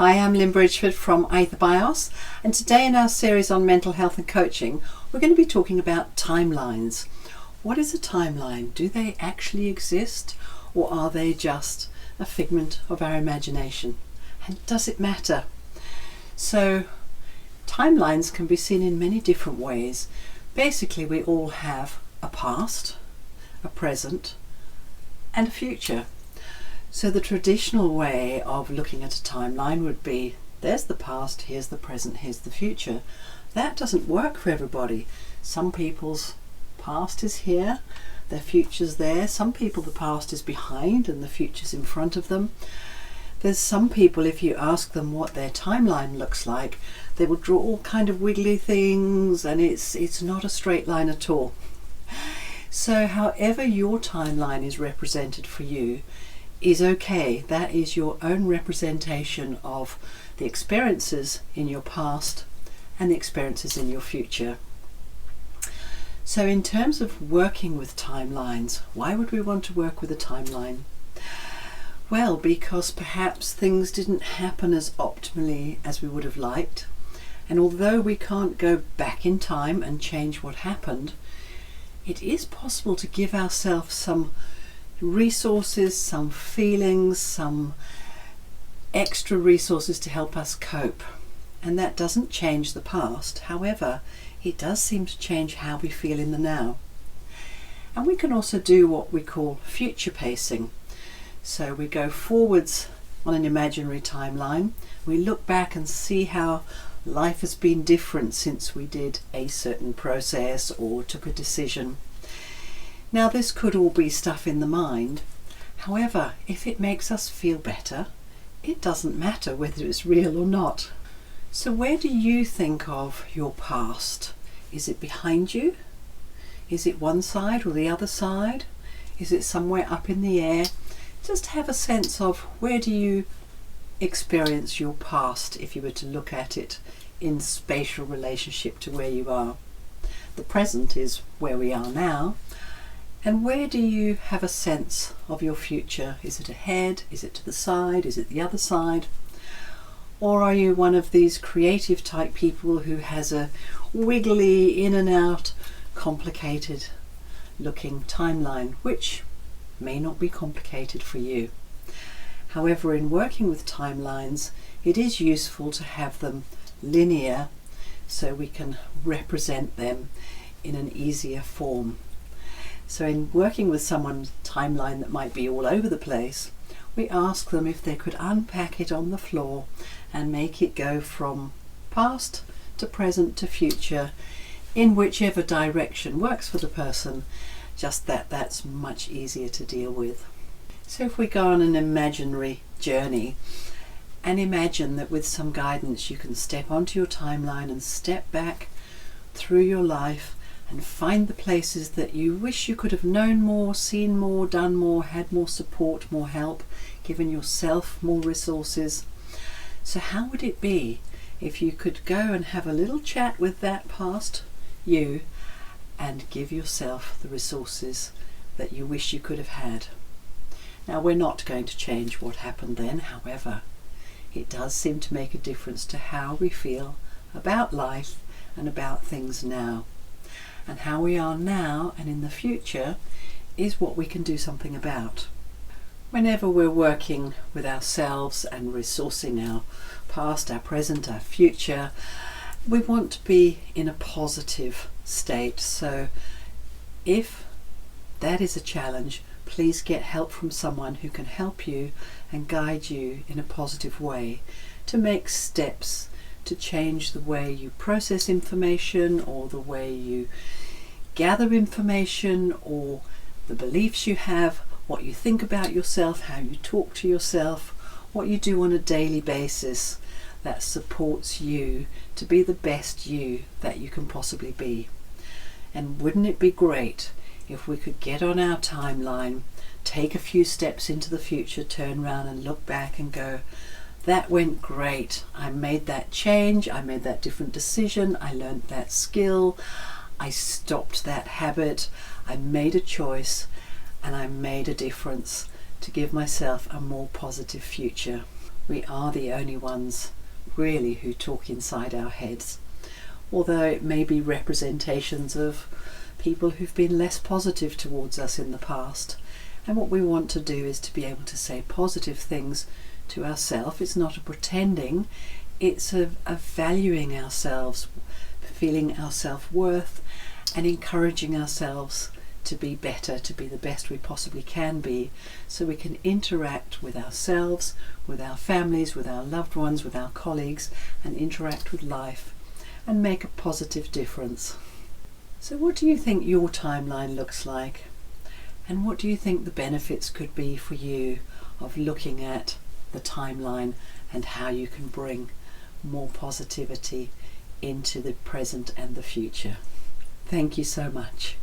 Hi, I'm Lynn Bridgeford from Bios, and today in our series on mental health and coaching, we're going to be talking about timelines. What is a timeline? Do they actually exist, or are they just a figment of our imagination? And does it matter? So, timelines can be seen in many different ways. Basically, we all have a past, a present, and a future. So the traditional way of looking at a timeline would be, there's the past, here's the present, here's the future. That doesn't work for everybody. Some people's past is here, their future's there. Some people, the past is behind and the future's in front of them. There's some people, if you ask them what their timeline looks like, they will draw all kind of wiggly things, and it's not a straight line at all. So however your timeline is represented for you is okay. That is your own representation of the experiences in your past and the experiences in your future. So in terms of working with timelines, why would we want to work with a timeline? Well, because perhaps things didn't happen as optimally as we would have liked, and although we can't go back in time and change what happened, it is possible to give ourselves some resources, some feelings, some extra resources to help us cope. And that doesn't change the past. However, it does seem to change how we feel in the now. And we can also do what we call future pacing. So we go forwards on an imaginary timeline. We look back and see how life has been different since we did a certain process or took a decision. Now, this could all be stuff in the mind. However, if it makes us feel better, it doesn't matter whether it's real or not. So where do you think of your past? Is it behind you? Is it one side or the other side? Is it somewhere up in the air? Just have a sense of, where do you experience your past if you were to look at it in spatial relationship to where you are. The present is where we are now. And where do you have a sense of your future? Is it ahead? Is it to the side? Is it the other side? Or are you one of these creative type people who has a wiggly, in and out, complicated looking timeline, which may not be complicated for you? However, in working with timelines, it is useful to have them linear so we can represent them in an easier form. So in working with someone's timeline that might be all over the place, we ask them if they could unpack it on the floor and make it go from past to present to future in whichever direction works for the person, just that's much easier to deal with. So if we go on an imaginary journey and imagine that with some guidance you can step onto your timeline and step back through your life and find the places that you wish you could have known more, seen more, done more, had more support, more help, given yourself more resources. So how would it be if you could go and have a little chat with that past you and give yourself the resources that you wish you could have had? Now, we're not going to change what happened then, however, it does seem to make a difference to how we feel about life and about things now. And how we are now and in the future is what we can do something about. Whenever we're working with ourselves and resourcing our past, our present, our future, we want to be in a positive state. So if that is a challenge, please get help from someone who can help you and guide you in a positive way to make steps to change the way you process information, or the way you gather information, or the beliefs you have, what you think about yourself, how you talk to yourself, what you do on a daily basis that supports you to be the best you that you can possibly be. And wouldn't it be great if we could get on our timeline, take a few steps into the future, turn around and look back and go, that went great. I made that change. I made that different decision. I learned that skill. I stopped that habit. I made a choice and I made a difference to give myself a more positive future. We are the only ones really who talk inside our heads, although it may be representations of people who've been less positive towards us in the past. And what we want to do is to be able to say positive things to ourselves. It's not a pretending, it's a valuing ourselves, feeling our self-worth, and encouraging ourselves to be better, to be the best we possibly can be, so we can interact with ourselves, with our families, with our loved ones, with our colleagues, and interact with life and make a positive difference. So what do you think your timeline looks like? And what do you think the benefits could be for you of looking at the timeline and how you can bring more positivity into the present and the future? Thank you so much.